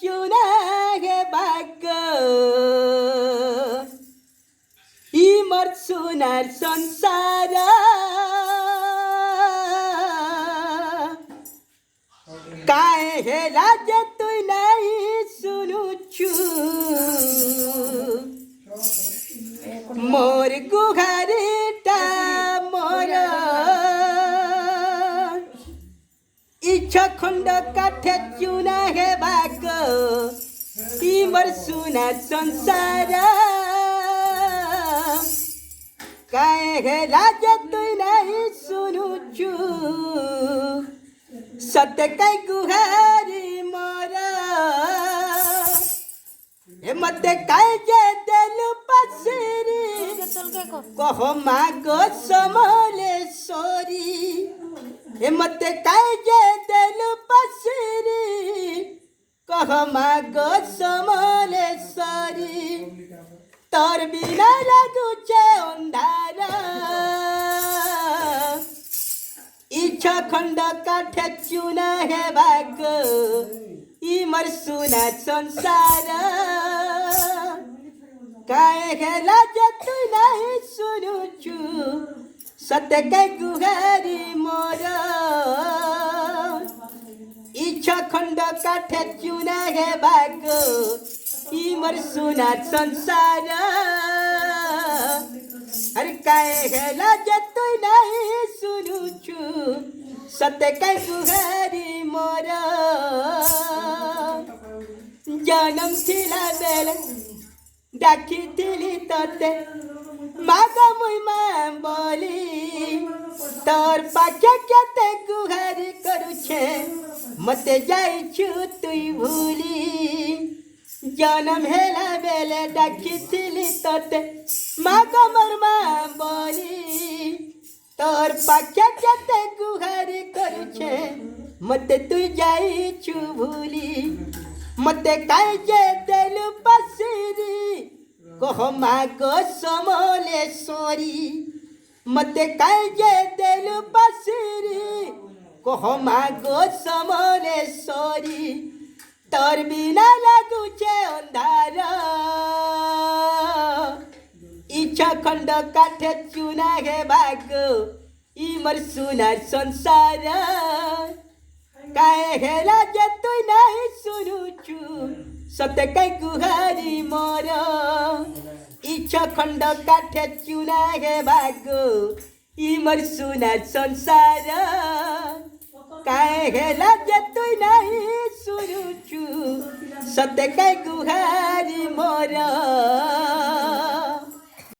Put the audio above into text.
चुना गे भाग्य इमर सुनार संसार काहे हेला जे तुई नहीं सुनुचु मोर गुहारिटा मोर इच्छा खंड काठे चुना हे भाग इमर सुना संसार काहे हेला जे तुई नहीं सुनुचु सत्य कई गुहारी मोरा ए मते काई जे देलु पसिरी कह मागो समलेश्वरी ए मते काई जे देलु पसिरी कह मागो समलेश्वरी तोर बिना लागुचे अंधारा इच्छा खंड काठे चुना है भाग इमर सुना संसार काहे हेला जे तू नहीं सुनुचु सत्य के गुहारी मोर इच्छा खंड काठे चुना है भाग इमर सुना संसार अरे काहे हेला जे तू नहीं सुनुचु सत्य के गुहारी मोर जन्म थिला बेले डाकिथिली तते माग मुई मां बोली तोर पाके केते गुहारी करुछे मते जाइछु तुई भूली जन्म हेला बेले डाकिथिली तते माग मोर मां बोली तोर पाके केते गुहारी करुछे मते तू जाइछु भूली मते काई जे देलु पसिरी कह मागो समलेश्वरी मते काई जे देलु पसिरी कह मागो समलेश्वरी तोर बिना लागुचे अंधार इच्छा खंड काठे चुना गे भाग इमर सुनार संसार काहे हेला जे तू नहीं सुनुचु सत्य कई गुहारी मोर इच्छा खंड काठे चुना गे भाग इमर सुनार संसार काहे हेला जे तू नहीं सुनुचु सत्य कई गुहारी मोर